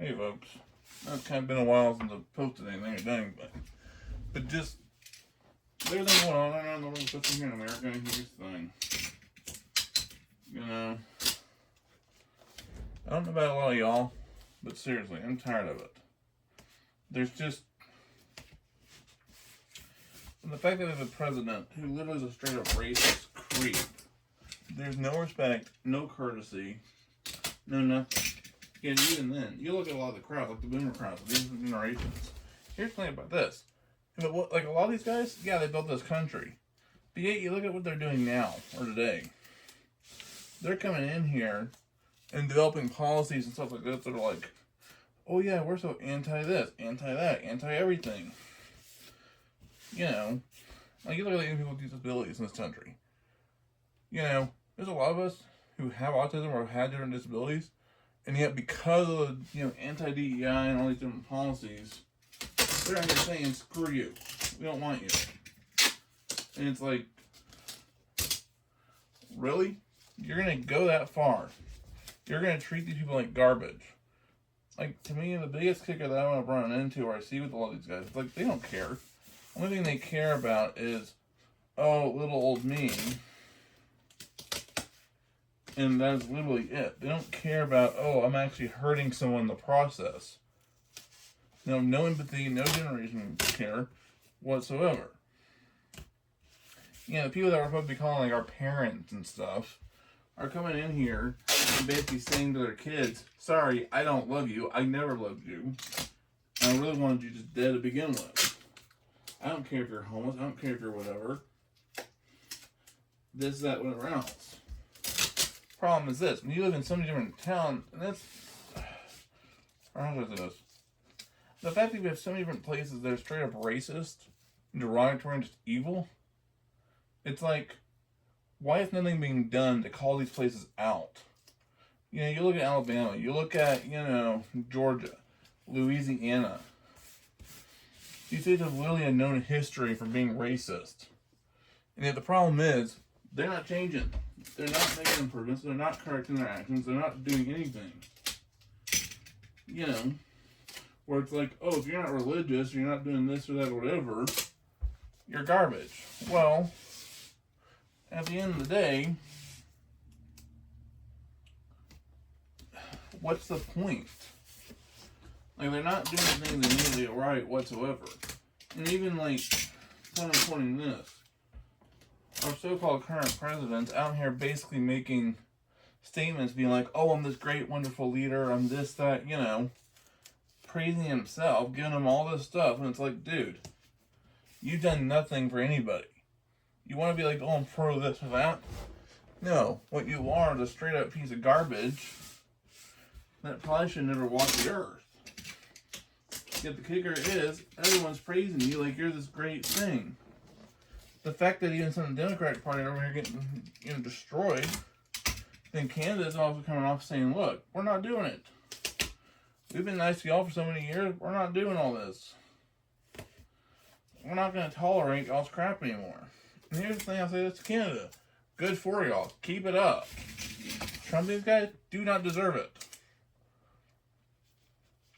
Hey folks, it's kind of been a while since I've posted anything or done anything, but just there's everything going on around the world, especially here in America. Here's the thing, you know, I don't know about a lot of y'all, but seriously, I'm tired of it. There's just and the fact that there's a president who literally is a straight up racist creep. There's no respect, no courtesy, no nothing. Yeah, even then, you look at a lot of the crowd, like the boomer crowd, these generations. Here's the thing about this. Like a lot of these guys, yeah, they built this country. But yet, you look at what they're doing now, or today. They're coming in here and developing policies and stuff like that that are like, oh yeah, we're so anti-this, anti-that, anti-everything. You know, like you look at the people with disabilities in this country. You know, there's a lot of us who have autism or have had different disabilities, and yet because of anti-DEI and all these different policies, they're out here saying, screw you, we don't want you. And it's like, really? You're going to go that far? You're going to treat these people like garbage? Like, to me, the biggest kicker that I want to run into, or I see with a lot of these guys, it's like, they don't care. The only thing they care about is, oh, little old me. And that's literally it. They don't care about, oh, I'm actually hurting someone in the process. No empathy, no generation care whatsoever. The people that we're supposed to be calling like our parents and stuff are coming in here and basically saying to their kids, sorry, I don't love you. I never loved you. I really wanted you just dead to begin with. I don't care if you're homeless. I don't care if you're whatever. This, that, whatever else. Problem is this: when you live in so many different towns, and that's how should I say this? The fact that we have so many different places that are straight up racist, derogatory, and just evil. It's like, why is nothing being done to call these places out? You look at Alabama, you look at Georgia, Louisiana. These states have literally a known history for being racist, and yet the problem is they're not changing. They're not making improvements. They're not correcting their actions. They're not doing anything. Where it's like, oh, if you're not religious, you're not doing this or that or whatever, you're garbage. Well, at the end of the day, what's the point? Like, they're not doing things immediately right whatsoever. And even, like, kind of pointing this, our so-called current president's out here basically making statements being like, oh, I'm this great, wonderful leader, I'm this, that, praising himself, giving him all this stuff, and it's like, dude, you've done nothing for anybody. You want to be like, oh, I'm pro this or that? No, what you are is a straight-up piece of garbage that probably should never walk the earth. Yet the kicker is, everyone's praising you like you're this great thing. The fact that even some of the Democratic Party over here getting destroyed, then Canada's also coming off saying, look, we're not doing it. We've been nice to y'all for so many years, we're not doing all this. We're not going to tolerate y'all's crap anymore. And here's the thing I'll say this to Canada. Good for y'all. Keep it up. Trump, these guys do not deserve it.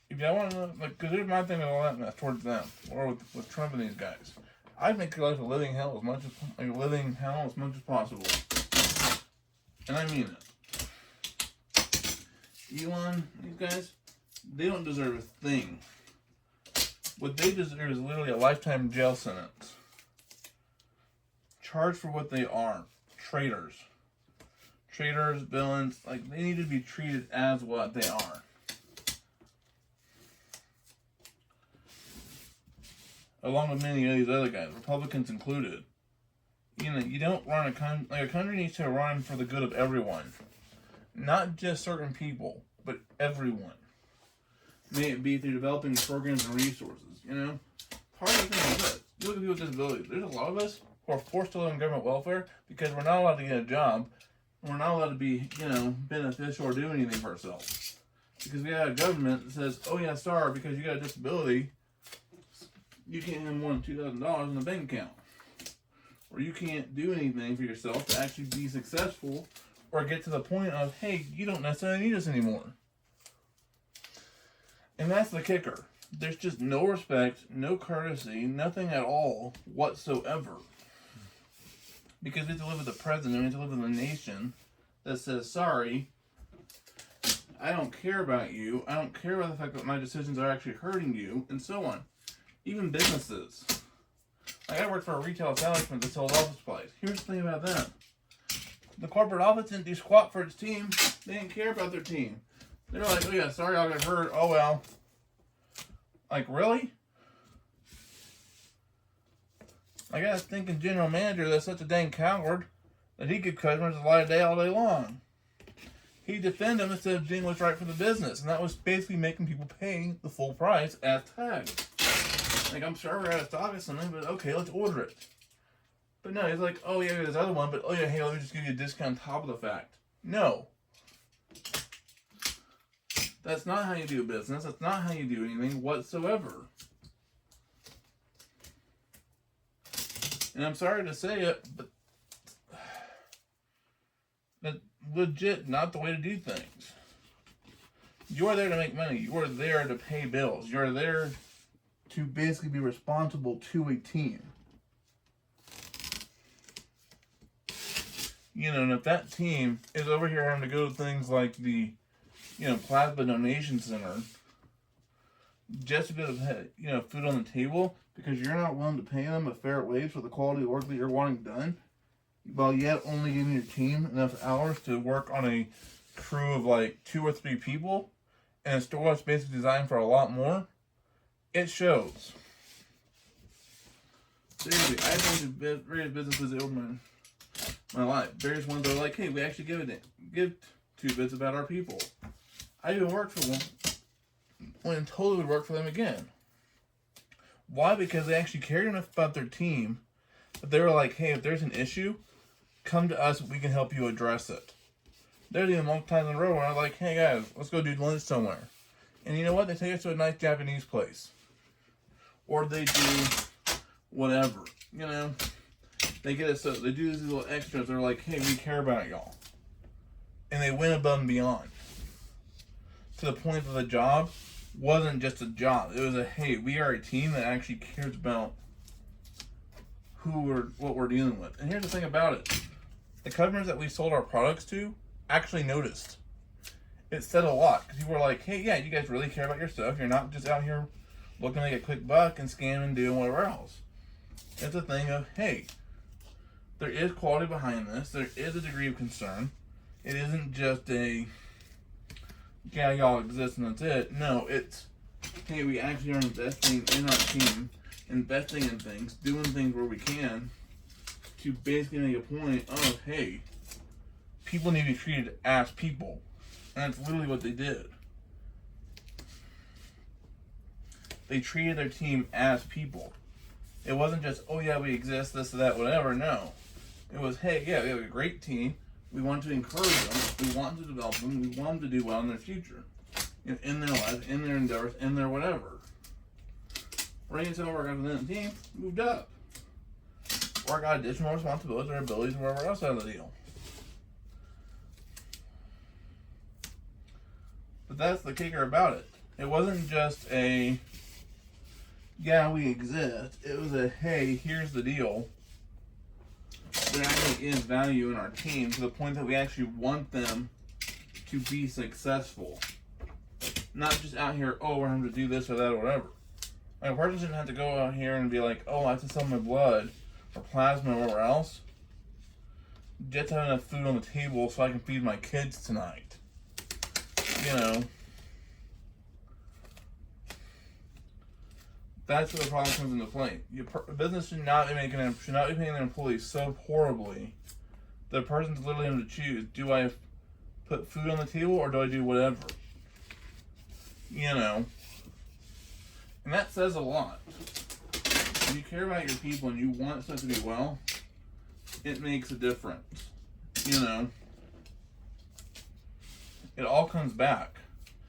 If y'all want to know, because here's my thing with all that towards them, or with Trump and these guys. I'd make your life a living hell as much as possible. And I mean it. Elon, these guys, they don't deserve a thing. What they deserve is literally a lifetime jail sentence. Charged for what they are. Traitors. Traitors, villains, they need to be treated as what they are. Along with many of these other guys, Republicans included. You don't run a country, a country needs to run for the good of everyone. Not just certain people, but everyone. May it be through developing programs and resources, Part of the thing is this. You look at people with disabilities. There's a lot of us who are forced to live on government welfare because we're not allowed to get a job. And we're not allowed to be, beneficial or do anything for ourselves. Because we have a government that says, oh yeah, sorry, because you got a disability, you can't have more than $2,000 in the bank account. Or you can't do anything for yourself to actually be successful or get to the point of, hey, you don't necessarily need us anymore. And that's the kicker. There's just no respect, no courtesy, nothing at all whatsoever. Because we have to live with the president, we have to live with a nation that says, sorry, I don't care about you, I don't care about the fact that my decisions are actually hurting you, and so on. Even businesses. Like, I work for a retail establishment that sells office supplies. Here's the thing about them. The corporate office didn't do squat for its team. They didn't care about their team. They're like, oh yeah, sorry I got hurt, oh well. Like, really? I got a thinking general manager that's such a dang coward that he give customers a light of day all day long. He'd defend them instead of doing what's right for the business, and that was basically making people pay the full price as tagged. Like, I'm sure we're out of stock of something, but okay, let's order it. But no, he's like, oh yeah, there's other one, but oh yeah, hey, let me just give you a discount on top of the fact. No. That's not how you do business. That's not how you do anything whatsoever. And I'm sorry to say it, but that's legit not the way to do things. You are there to make money. You are there to pay bills. You are there to basically be responsible to a team. You know, and if that team is over here having to go to things like the, plasma donation center, just to get, food on the table, because you're not willing to pay them a fair wage for the quality of work that you're wanting done, while yet only giving your team enough hours to work on a crew of like 2 or 3 people, and a store that's basically designed for a lot more, it shows. Seriously, I have been various businesses over my life. Various ones that are like, hey, we actually give 2 bits about our people. I even worked for one and totally would work for them again. Why? Because they actually cared enough about their team that they were like, hey, if there's an issue, come to us, we can help you address it. They're doing multiple times in a row where I'm like, hey guys, let's go do lunch somewhere. And you know what? They take us to a nice Japanese place. Or they do whatever, They get us, they do these little extras. They're like, hey, we care about y'all. And they went above and beyond. To the point that the job wasn't just a job. It was a, hey, we are a team that actually cares about what we're dealing with. And here's the thing about it. The customers that we sold our products to actually noticed. It said a lot. Because people were like, hey, yeah, you guys really care about your stuff. You're not just out here looking to make a quick buck and scamming and doing whatever else. It's a thing of, hey, there is quality behind this. There is a degree of concern. It isn't just a, yeah, y'all exist and that's it. No, it's, hey, we actually are investing in our team, investing in things, doing things where we can to basically make a point of, hey, people need to be treated as people. And that's literally what they did. They treated their team as people. It wasn't just, oh yeah, we exist, this, that, whatever. No. It was, hey, yeah, we have a great team. We want to encourage them. We want to develop them. We want them to do well in their future. In their lives, in their endeavors, in their whatever. Right until our guys within the team moved up. Or got additional responsibilities or abilities or whatever else out of the deal. But that's the kicker about it. It wasn't just a, yeah, we exist. It was a, hey, here's the deal. There actually is value in our team to the point that we actually want them to be successful. Not just out here, oh, we're having to do this or that or whatever. Like, a person shouldn't have to go out here and be like, oh, I have to sell my blood or plasma or whatever else just to have enough food on the table so I can feed my kids tonight. That's where the problem comes into play. Your business should not be paying their employees so horribly that a person's literally able to choose: do I put food on the table or do I do whatever? And that says a lot. When you care about your people and you want stuff to be well, it makes a difference. It all comes back.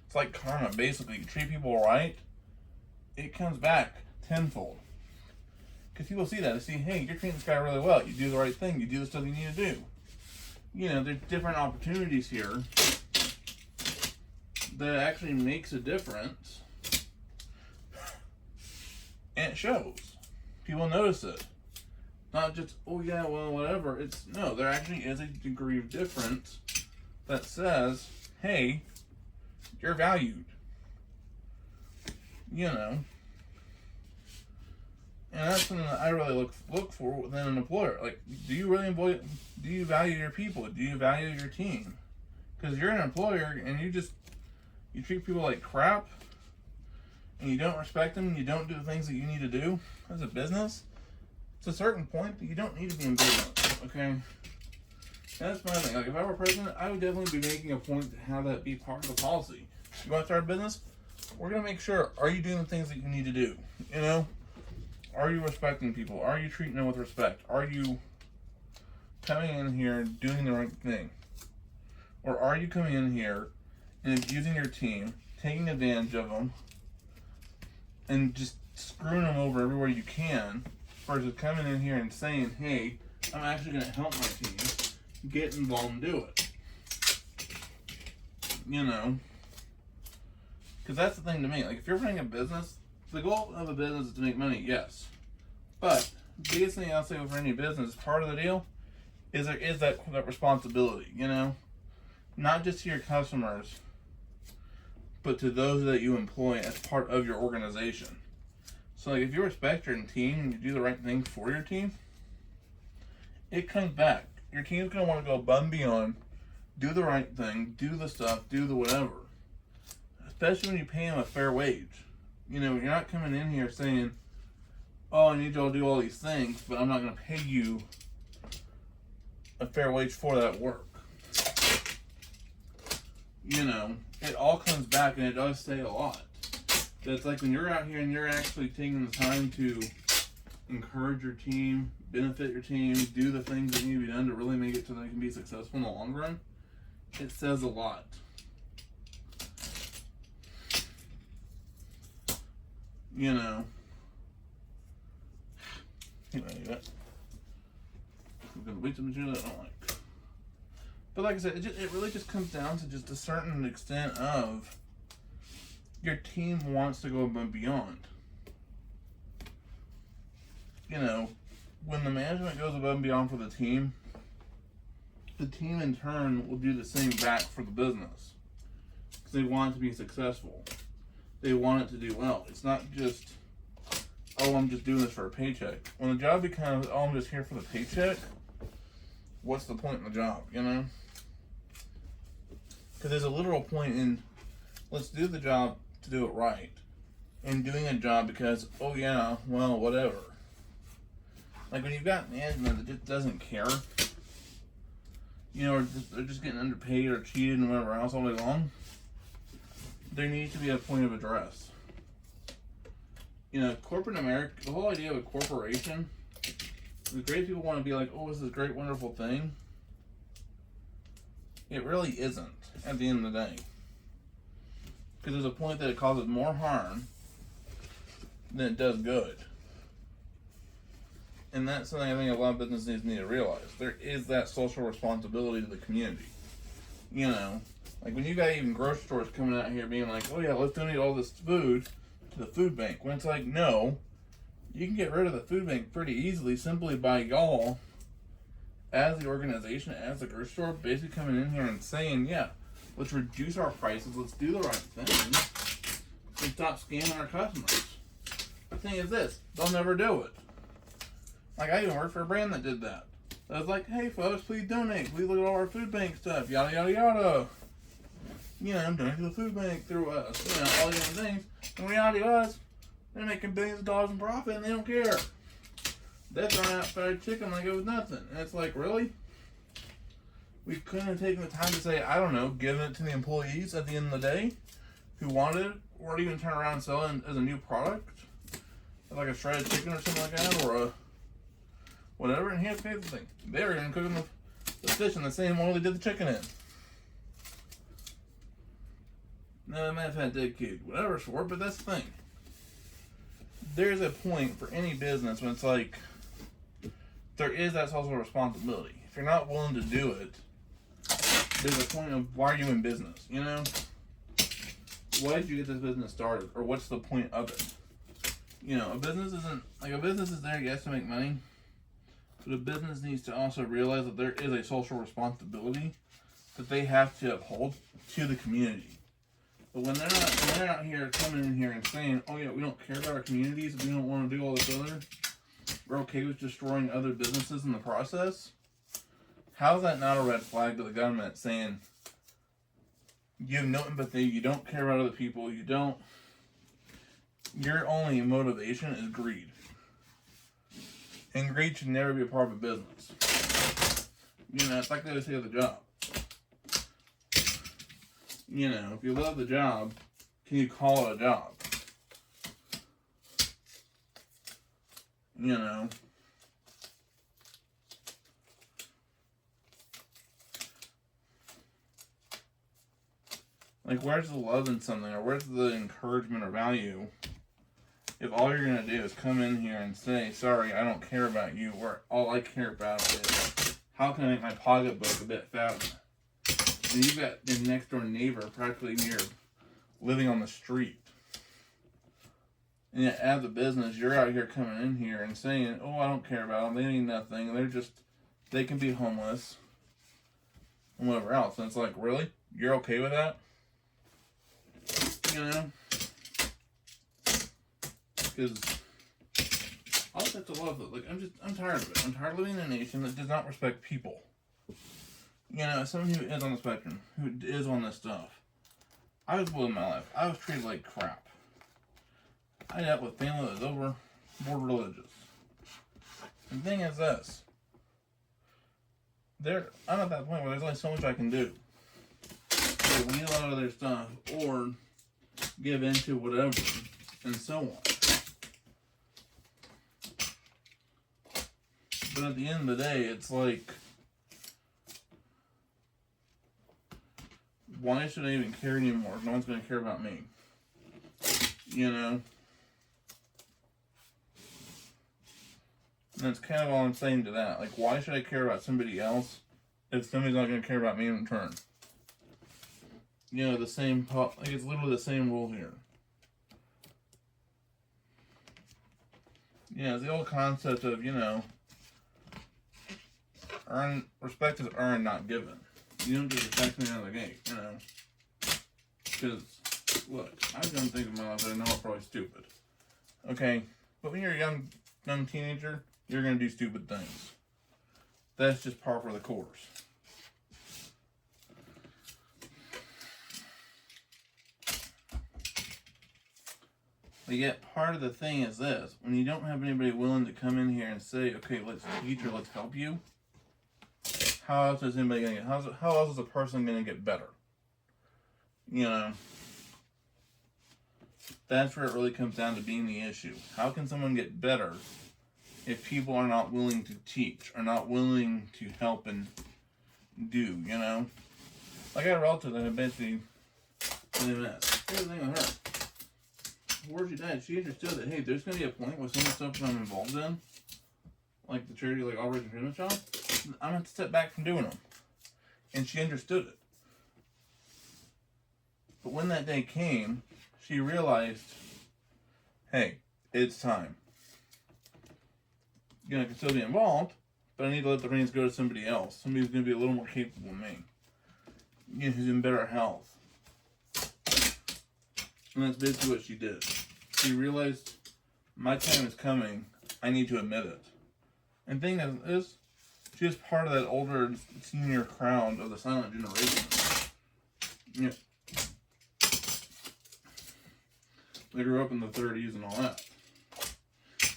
It's like karma, basically. You treat people right, it comes back tenfold. Because people see that. They see, hey, you're treating this guy really well. You do the right thing. You do the stuff you need to do. There's different opportunities here that actually makes a difference. And it shows. People notice it. Not just, oh yeah, well, whatever. It's, no, there actually is a degree of difference that says, hey, you're valued. You know. And that's something that I really look for within an employer. Like, do you value your people? Do you value your team? Because you're an employer and you treat people like crap, and you don't respect them, and you don't do the things that you need to do as a business. It's a certain point that you don't need to be in business, okay? That's my thing. Like, if I were president, I would definitely be making a point to have that be part of the policy. You want to start a business? We're going to make sure, are you doing the things that you need to do? You know? Are you respecting people? Are you treating them with respect? Are you coming in here doing the right thing? Or are you coming in here and abusing your team, taking advantage of them, and just screwing them over everywhere you can, versus coming in here and saying, hey, I'm actually going to help my team, get involved and do it. You know? Because that's the thing to me. Like, if you're running a business, the goal of a business is to make money, yes. But the biggest thing I'll say for any business, part of the deal, is there is that responsibility, you know? Not just to your customers, but to those that you employ as part of your organization. So like, if you respect your team and you do the right thing for your team, it comes back. Your team's going to want to go above and beyond, do the right thing, do the stuff, do the whatever. Especially when you pay them a fair wage. You know, you're not coming in here saying, oh, I need y'all to do all these things, but I'm not going to pay you a fair wage for that work. You know, it all comes back, and it does say a lot. It's like when you're out here and you're actually taking the time to encourage your team, benefit your team, do the things that need to be done to really make it so they can be successful in the long run, it says a lot. You know. Anyway, I'm gonna wait to material that I don't like. But like I said, it really just comes down to just a certain extent of your team wants to go above and beyond. You know, when the management goes above and beyond for the team in turn will do the same back for the business. Because they want it to be successful. They want it to do well. It's not just, oh, I'm just doing this for a paycheck. When the job becomes, oh, I'm just here for the paycheck, what's the point in the job, you know? Because there's a literal point in, let's do the job to do it right. And doing a job because, oh yeah, well, whatever. Like when you've got management that just doesn't care, you know, or they're just getting underpaid or cheated and whatever else all day long, there needs to be a point of address. You know, corporate America, the whole idea of a corporation, the great people want to be like, oh, this is a great, wonderful thing. It really isn't at the end of the day. Because there's a point that it causes more harm than it does good. And that's something I think a lot of businesses need to realize. There is that social responsibility to the community. You know, like when you got even grocery stores coming out here being like, oh yeah, let's donate all this food to the food bank. When it's like, no, you can get rid of the food bank pretty easily simply by y'all, as the organization, as the grocery store, basically coming in here and saying, yeah, let's reduce our prices, let's do the right thing, and stop scamming our customers. The thing is this, they'll never do it. Like, I even worked for a brand that did that. I was like, hey folks, please donate. Please look at all our food bank stuff. Yada, yada, yada. You know, donate to the food bank through us. You know, all these other things. The reality was, they're making billions of dollars in profit and they don't care. They're throwing out fried chicken like it was nothing. And it's like, really? We couldn't have taken the time to say, I don't know, giving it to the employees at the end of the day who wanted it, or even turn around and sell it as a new product. Like a shredded chicken or something like that, or a whatever. And here's the thing. They were going to cook the fish in the same oil they did the chicken in. No, I might have had dead kid, whatever it's for, but that's the thing. There's a point for any business when it's like, there is that social responsibility. If you're not willing to do it, there's a point of, why are you in business, you know? Why did you get this business started, or what's the point of it? You know, a business isn't, like, a business is there, yes, to make money, but a business needs to also realize that there is a social responsibility that they have to uphold to the community. But when they're not here coming in here and saying, oh yeah, we don't care about our communities, we don't want to do all this other, we're okay with destroying other businesses in the process, how is that not a red flag to the government saying, you have no empathy, you don't care about other people, your only motivation is greed. And greed should never be a part of a business. You know, it's like they always say of the job. You know, if you love the job, can you call it a job? You know. Like, where's the love in something, or where's the encouragement or value if all you're going to do is come in here and say, sorry, I don't care about you, or all I care about is how can I make my pocketbook a bit fatter? And you've got your next door neighbor practically near living on the street. And yet, as a business, you're out here coming in here and saying, oh, I don't care about them, they need nothing, and they can be homeless, and whatever else. And it's like, really? You're okay with that? You know? Because I just have to love it. Like, I'm tired of it. I'm tired of living in a nation that does not respect people. You know, as someone who is on the spectrum, who is on this stuff, I was bullied in my life. I was treated like crap. I dealt with family that was overboard religious. And the thing is this. I'm at that point where there's only so much I can do. So weed a lot of their stuff, or give in to whatever, and so on. But at the end of the day, it's like, why should I even care anymore if no one's going to care about me? You know? And that's kind of all I'm saying to that. Like, why should I care about somebody else if somebody's not going to care about me in return? You know, it's literally the same rule here. Yeah, it's the old concept of, you know, respect is earned, not given. You don't just respect me out of the gate, you know. Because, look, I've done things in my life that I know are probably stupid. Okay, but when you're a young teenager, you're going to do stupid things. That's just par for the course. But yet, part of the thing is this. When you don't have anybody willing to come in here and say, okay, let's teach or let's help you, how else is anybody going to get, how else is a person going to get better? You know, that's where it really comes down to being the issue. How can someone get better if people are not willing to teach, are not willing to help and do, you know? Like, I had a relative that had basically did this. Here's the thing with her. Before she died, she understood that, hey, there's going to be a point with some of the stuff that I'm involved in, like the charity, like Operation Freedom Child, I'm going to have to step back from doing them. And she understood it. But when that day came, she realized, hey, it's time. You know, I can still be involved, but I need to let the reins go to somebody else. Somebody who's going to be a little more capable than me. You know, who's in better health. And that's basically what she did. She realized, my time is coming, I need to admit it. And the thing is, she was part of that older senior crowd of the silent generation. Yeah. They grew up in the 30s and all that.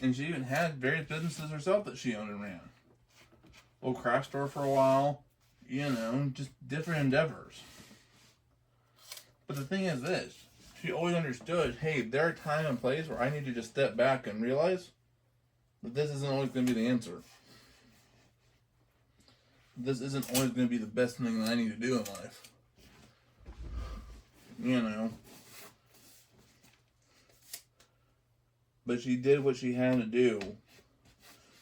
And she even had various businesses herself that she owned and ran. A little craft store for a while. You know, just different endeavors. But the thing is this. She always understood, hey, there are time and place where I need to just step back and realize that this isn't always going to be the answer. This isn't always going to be the best thing that I need to do in life. You know. But she did what she had to do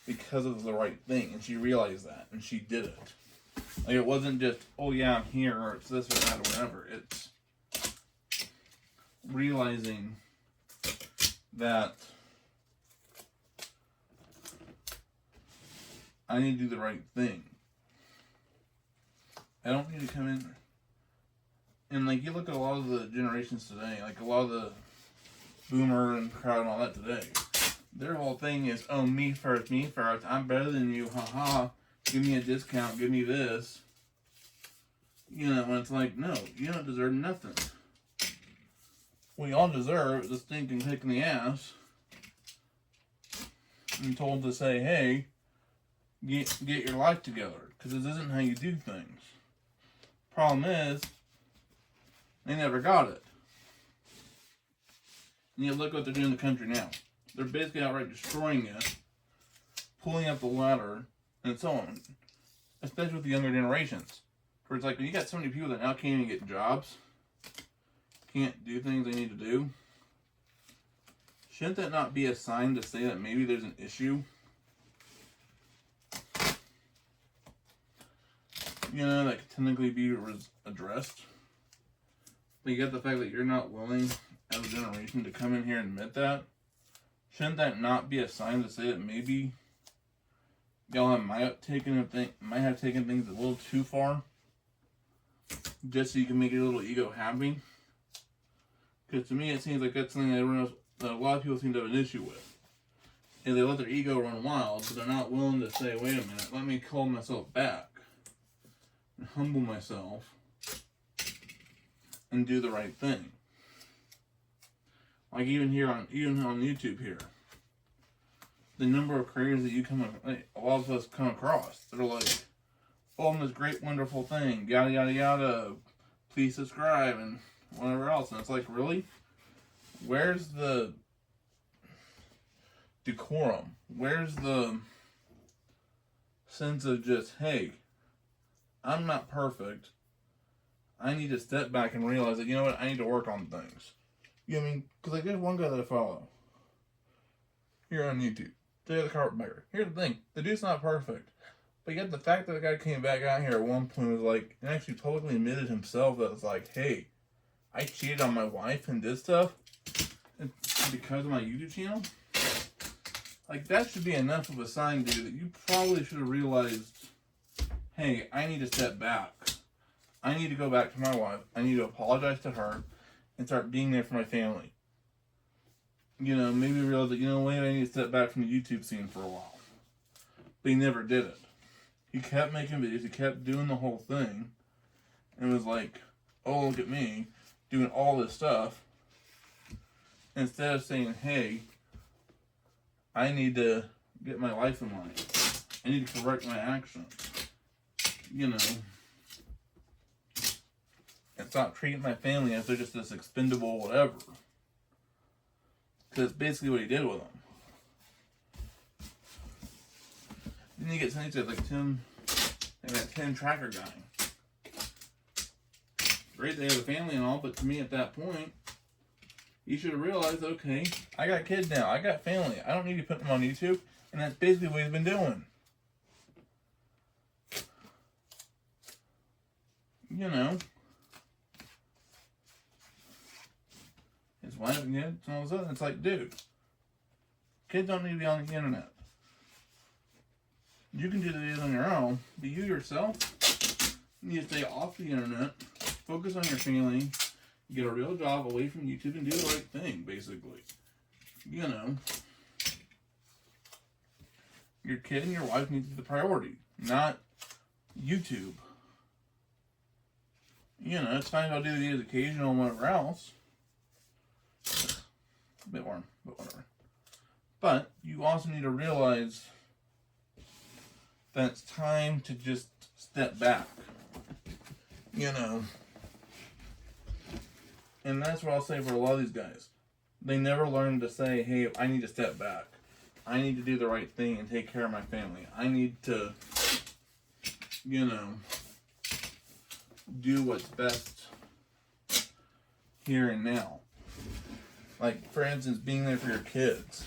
because of the right thing. And she realized that. And she did it. Like, it wasn't just, oh yeah, I'm here, or it's this or that or whatever. It's realizing that I need to do the right thing. I don't need to come in. And like, you look at a lot of the generations today, like a lot of the boomer and crowd and all that today, their whole thing is, oh, me first, I'm better than you, haha, give me a discount, give me this. You know, and it's like, no, you don't deserve nothing. We all deserve the stinking kick in the ass and told to say, hey, get your life together, because this isn't how you do things. Problem is, they never got it. And you look what they're doing in the country now. They're basically outright destroying it, pulling up the ladder, and so on. Especially with the younger generations. Where it's like, when you got so many people that now can't even get jobs, can't do things they need to do, shouldn't that not be a sign to say that maybe there's an issue? You know, that could technically be addressed. But you get the fact that you're not willing, as a generation, to come in here and admit that. Shouldn't that not be a sign to say that maybe y'all might have taken things a little too far? Just so you can make your little ego happy? Because to me, it seems like that's something that a lot of people seem to have an issue with. And they let their ego run wild, but they're not willing to say, wait a minute, let me call myself back. And humble myself. And do the right thing. Like even on YouTube here. The number of creators that a lot of us come across. They're like, oh, I'm this great, wonderful thing. Yada, yada, yada. Please subscribe. And whatever else. And it's like, really? Where's the decorum? Where's the sense of just, hey, I'm not perfect. I need to step back and realize that, you know what, I need to work on things. You know what I mean? Because like, there's one guy that I follow here on YouTube, Jay the Carpetbagger. Here's the thing, the dude's not perfect. But yet the fact that the guy came back out here at one point was like, and actually publicly admitted himself that it's like, hey, I cheated on my wife and did stuff because of my YouTube channel. Like, that should be enough of a sign, dude, that you probably should have realized, hey, I need to step back. I need to go back to my wife. I need to apologize to her and start being there for my family. You know, maybe realize that, you know, wait, I need to step back from the YouTube scene for a while. But he never did it. He kept making videos. He kept doing the whole thing. And was like, oh, look at me doing all this stuff. Instead of saying, hey, I need to get my life in line. I need to correct my actions. You know. And stop treating my family as they're just this expendable whatever. Because that's basically what he did with them. Then you get something like Tim, and that Tim Tracker guy. Great they have a family and all, but to me at that point, you should have realized, okay, I got kids now, I got family, I don't need to put them on YouTube, and that's basically what he's been doing. You know. His wife and kids and all of a sudden, it's like, dude, kids don't need to be on the internet. You can do the videos on your own, but you yourself need to stay off the internet, focus on your family, get a real job away from YouTube, and do the right thing, basically. You know, your kid and your wife need to be the priority, not YouTube. You know, it's fine if I'll do the occasional and whatever else. A bit warm, but whatever. But you also need to realize that it's time to just step back. You know. And that's what I'll say for a lot of these guys. They never learn to say, hey, I need to step back. I need to do the right thing and take care of my family. I need to, you know, do what's best here and now. Like, for instance, being there for your kids.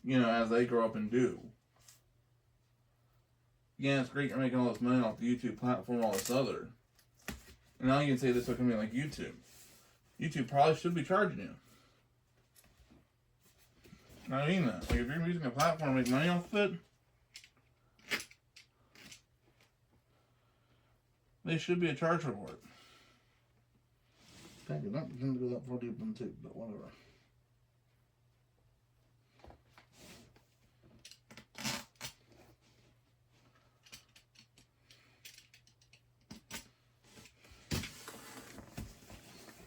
You know, as they grow up and do. Yeah, it's great you're making all this money off the YouTube platform, all this other. And now you can say this with something like YouTube. YouTube probably should be charging you. I mean that. Like, if you're using a platform to make money off of it, they should be a charge for it. Thank you. Not going to go that far deep into it, but whatever.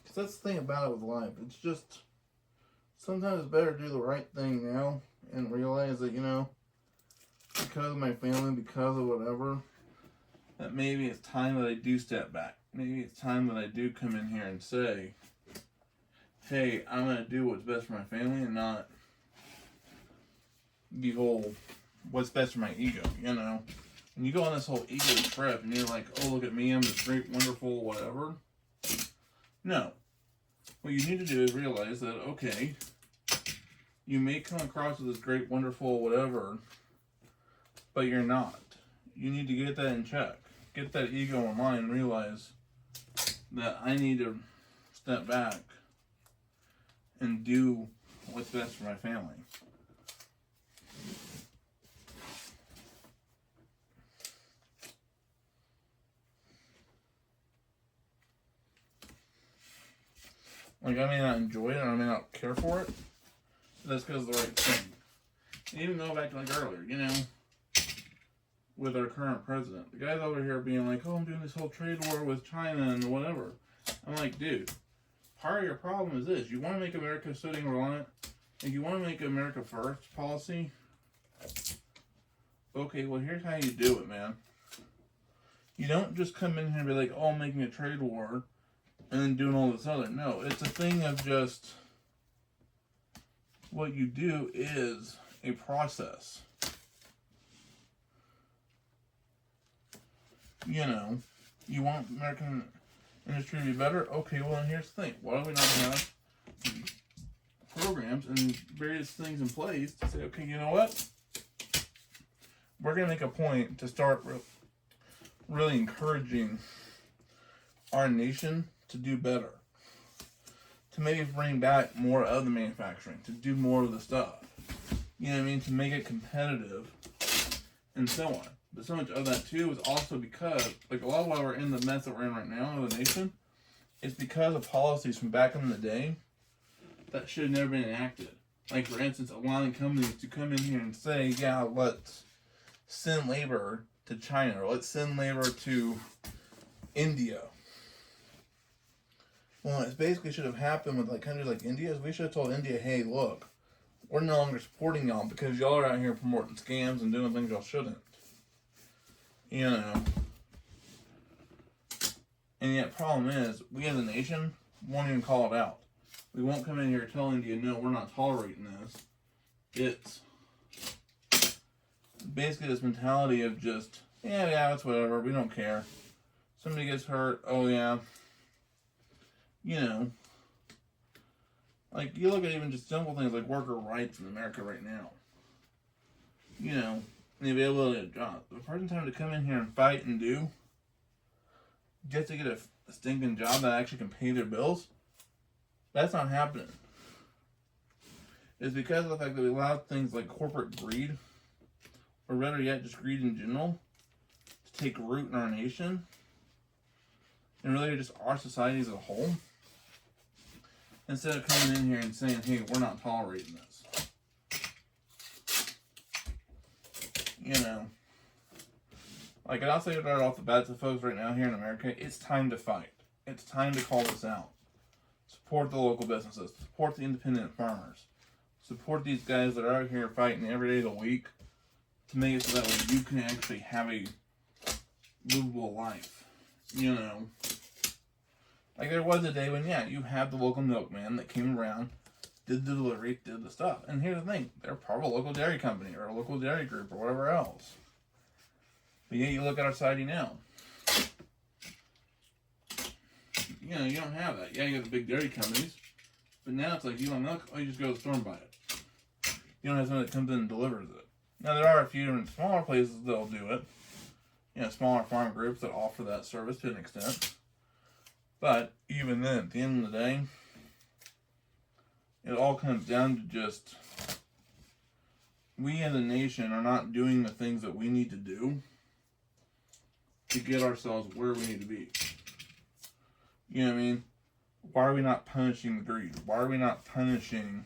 Because that's the thing about it with life. It's just, sometimes it's better to do the right thing now and realize that, you know, because of my family, because of whatever, that maybe it's time that I do step back. Maybe it's time that I do come in here and say, hey, I'm going to do what's best for my family and not the whole what's best for my ego, you know? When you go on this whole ego trip and you're like, oh, look at me, I'm this great, wonderful, whatever. No. What you need to do is realize that, okay, you may come across as this great, wonderful, whatever, but you're not. You need to get that in check. Get that ego in line and realize that I need to step back and do what's best for my family. Like, I may not enjoy it or I may not care for it, but that's because of the right thing. And even go back to like earlier, you know, with our current president. The guy's over here being like, oh, I'm doing this whole trade war with China and whatever. I'm like, dude, part of your problem is this. You want to make America sitting reliant? If you want to make America first policy, okay, well, here's how you do it, man. You don't just come in here and be like, oh, I'm making a trade war and then doing all this other. No, it's a thing of just what you do is a process. You know, you want American industry to be better? Okay, well, then here's the thing. Why do we not have programs and various things in place to say, okay, you know what? We're going to make a point to start really encouraging our nation to do better. To maybe bring back more of the manufacturing. To do more of the stuff. You know what I mean? To make it competitive and so on. But so much of that too is also because, like, a lot of why we're in the mess that we're in right now as a nation, is because of policies from back in the day that should have never been enacted. Like, for instance, allowing companies to come in here and say, yeah, let's send labor to China, or let's send labor to India. Well, it basically should have happened with like countries like India. We should have told India, hey, look, we're no longer supporting y'all because y'all are out here promoting scams and doing things y'all shouldn't. You know. And yet, problem is, we as a nation won't even call it out. We won't come in here telling India, no, we're not tolerating this. It's basically this mentality of just, yeah, it's whatever, we don't care. Somebody gets hurt, oh yeah. You know, like, you look at even just simple things like worker rights in America right now. You know, the availability of jobs. The person having to come in here and fight and do just to get a stinking job that actually can pay their bills, that's not happening. It's because of the fact that we allow things like corporate greed, or better yet, just greed in general, to take root in our nation, and really just our society as a whole. Instead of coming in here and saying, hey, we're not tolerating this. You know. Like, and I'll say it right off the bat to folks right now here in America, it's time to fight. It's time to call this out. Support the local businesses. Support the independent farmers. Support these guys that are out here fighting every day of the week to make it so that way you can actually have a livable life. You know. Like, there was a day when, yeah, you had the local milkman that came around, did the delivery, did the stuff. And here's the thing, they're part of a local dairy company or a local dairy group or whatever else. But yeah, you look at our society now. You know, you don't have that. Yeah, you got the big dairy companies. But now it's like, you want milk? Oh, you just go to the store and buy it. You don't have someone that comes in and delivers it. Now, there are a few different smaller places that'll do it. You know, smaller farm groups that offer that service to an extent. But even then, at the end of the day, it all comes down to just, we as a nation are not doing the things that we need to do to get ourselves where we need to be. You know what I mean? Why are we not punishing the greed? Why are we not punishing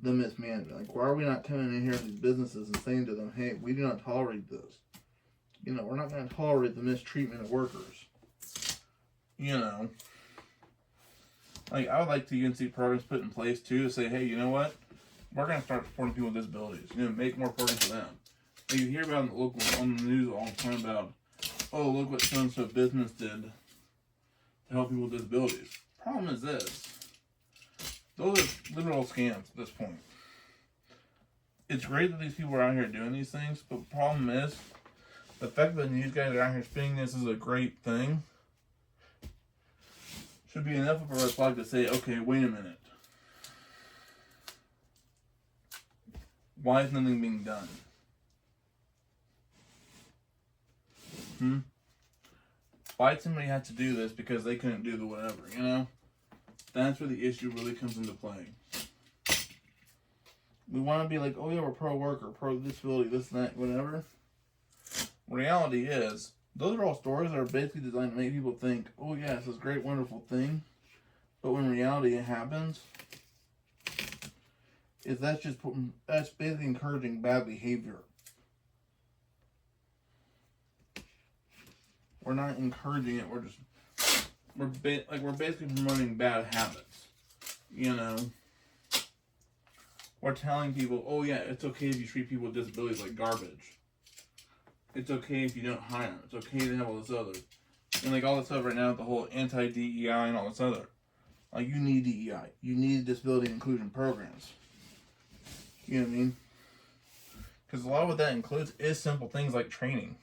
the mismanagement? Like, why are we not coming in here to these businesses and saying to them, hey, we do not tolerate this. You know, we're not going to tolerate the mistreatment of workers. You know, like, I would like to even see programs put in place, too, to say, hey, you know what? We're going to start supporting people with disabilities. You know, make more programs for them. Like, you hear about in the local, on the news all the time about, oh, look what so-and-so business did to help people with disabilities. Problem is this. Those are literal scams at this point. It's great that these people are out here doing these things, but the problem is, the fact that these guys are out here spinning this as a great thing should be enough of a red flag to say, okay, wait a minute. Why is nothing being done? Why did somebody have to do this because they couldn't do the whatever, you know? That's where the issue really comes into play. We want to be like, oh yeah, we're pro-worker, pro-disability, this and that, whatever. Reality is, those are all stories that are basically designed to make people think, oh yeah, it's this great, wonderful thing. But when reality happens, that's basically encouraging bad behavior. We're not encouraging it. We're basically promoting bad habits. You know, we're telling people, oh yeah, it's okay if you treat people with disabilities like garbage. It's okay if you don't hire them. It's okay to have all this other, and like all this stuff right now with the whole anti-DEI and all this other. Like, you need DEI. You need disability inclusion programs. You know what I mean? Because a lot of what that includes is simple things like training.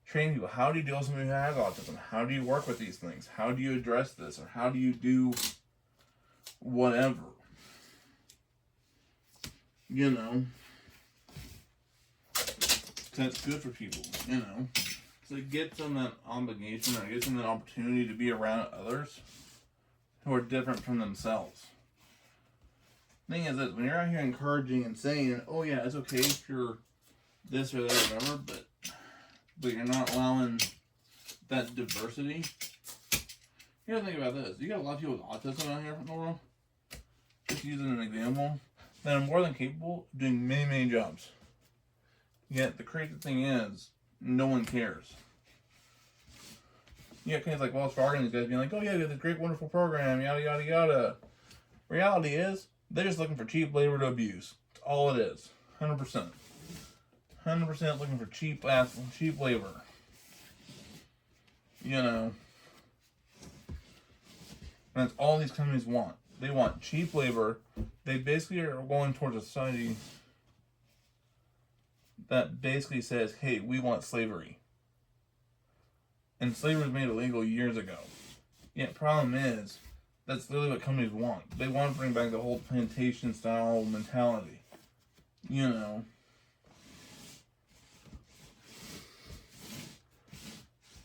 Training people. How do you deal with somebody who has autism? How do you work with these things? How do you address this? Or how do you do whatever? You know? That's good for people, you know? So it gives them that obligation, or it gives them that opportunity to be around others who are different from themselves. Thing is that when you're out here encouraging and saying, oh yeah, it's okay if you're this or that or whatever, but you're not allowing that diversity. You gotta think about this. You got a lot of people with autism out here in the world, just using an example, that are more than capable of doing many, many jobs. Yet the crazy thing is, no one cares. You got companies like Wells Fargo and these guys being like, oh yeah, we have this great, wonderful program, yada, yada, yada. Reality is, they're just looking for cheap labor to abuse. That's all it is. 100%. 100% looking for cheap labor. You know. And that's all these companies want. They want cheap labor. They basically are going towards a society that basically says, hey, we want slavery. And slavery was made illegal years ago. Yet problem is, that's literally what companies want. They want to bring back the whole plantation style mentality. You know.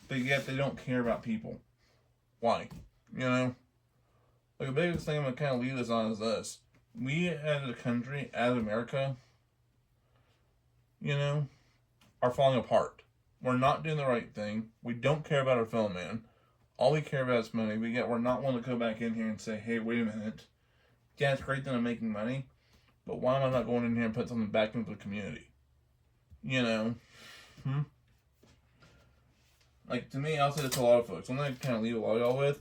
But yet they don't care about people. Why? You know? Like, the biggest thing I'm going to kind of leave this on is this. We as a country, as America, you know, are falling apart. We're not doing the right thing. We don't care about our fellow man. All we care about is money, but yet we're not willing to go back in here and say, hey, wait a minute. Yeah, it's great that I'm making money, but why am I not going in here and put something back into the community? You know? Like, to me, I'll say this to a lot of folks. I'm going to kind of leave a lot of y'all with.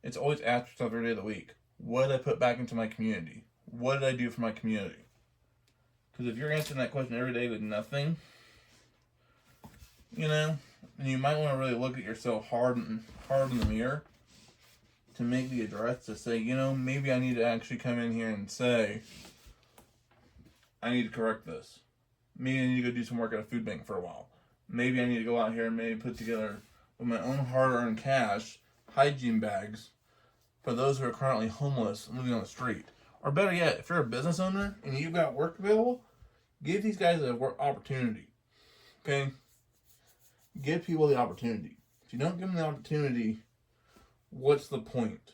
It's always ask yourself every day of the week, what did I put back into my community? What did I do for my community? Because if you're answering that question every day with nothing, you know, then you might want to really look at yourself hard in the mirror to make the address to say, you know, maybe I need to actually come in here and say, I need to correct this. Maybe I need to go do some work at a food bank for a while. Maybe I need to go out here and maybe put together with my own hard-earned cash hygiene bags for those who are currently homeless and living on the street. Or better yet, if you're a business owner and you've got work available, give these guys an opportunity. Okay? Give people the opportunity. If you don't give them the opportunity, what's the point?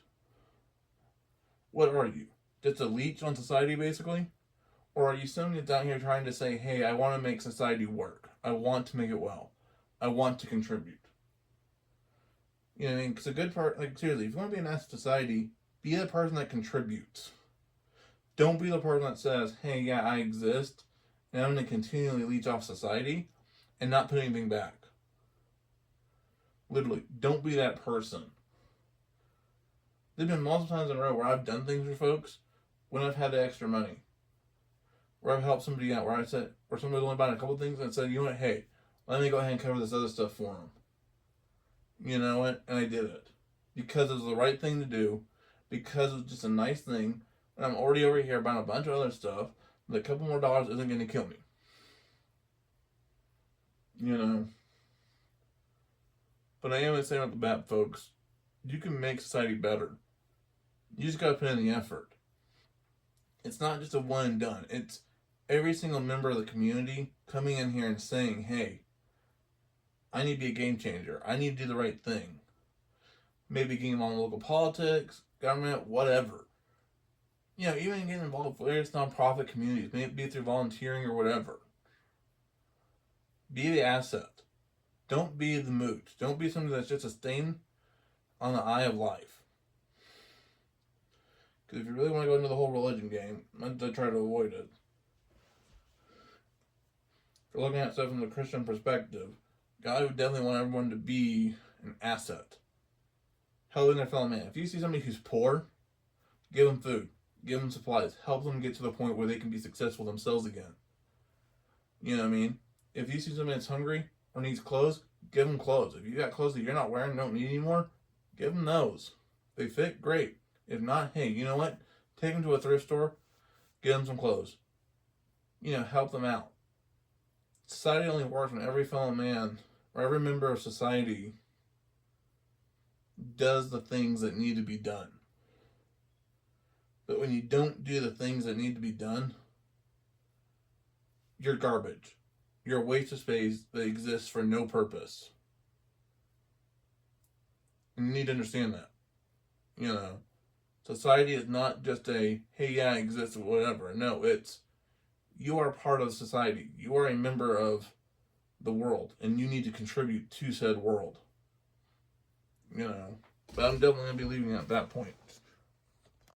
What are you? Just a leech on society, basically? Or are you somebody that's out here trying to say, hey, I want to make society work. I want to make it well. I want to contribute. You know what I mean? Because a good part, like seriously, if you want to be an asset to society, be the person that contributes. Don't be the person that says, hey, yeah, I exist, and I'm going to continually leech off society and not put anything back. Literally, don't be that person. There've been multiple times in a row where I've done things for folks when I've had the extra money. Where I've helped somebody out, where I said, or somebody's only buying a couple things and said, you know what, hey, let me go ahead and cover this other stuff for them. You know what? And I did it. Because it was the right thing to do. Because it was just a nice thing. And I'm already over here buying a bunch of other stuff. But a couple more dollars isn't going to kill me. You know? But I am going to say off the bat, folks, you can make society better. You just got to put in the effort. It's not just a one and done. It's every single member of the community coming in here and saying, hey, I need to be a game changer. I need to do the right thing. Maybe getting involved in local politics, government, whatever. You know, even getting involved with various nonprofit communities, maybe it be through volunteering or whatever. Be the asset. Don't be the moot. Don't be somebody that's just a stain on the eye of life. Because if you really want to go into the whole religion game, I'm going to try to avoid it. If you're looking at stuff from the Christian perspective, God would definitely want everyone to be an asset. Helping their fellow man. If you see somebody who's poor, give them food. Give them supplies. Help them get to the point where they can be successful themselves again. You know what I mean? If you see somebody that's hungry or needs clothes, give them clothes. If you got clothes that you're not wearing and don't need anymore, give them those. They fit, great. If not, hey, you know what? Take them to a thrift store, give them some clothes. You know, help them out. Society only works when every fellow man or every member of society does the things that need to be done. But when you don't do the things that need to be done, you're garbage. You're a waste of space that exists for no purpose. And you need to understand that. You know, society is not just a, hey, yeah, I exist, whatever. No, it's, you are part of society. You are a member of the world, and you need to contribute to said world. You know, but I'm definitely going to be leaving at that point.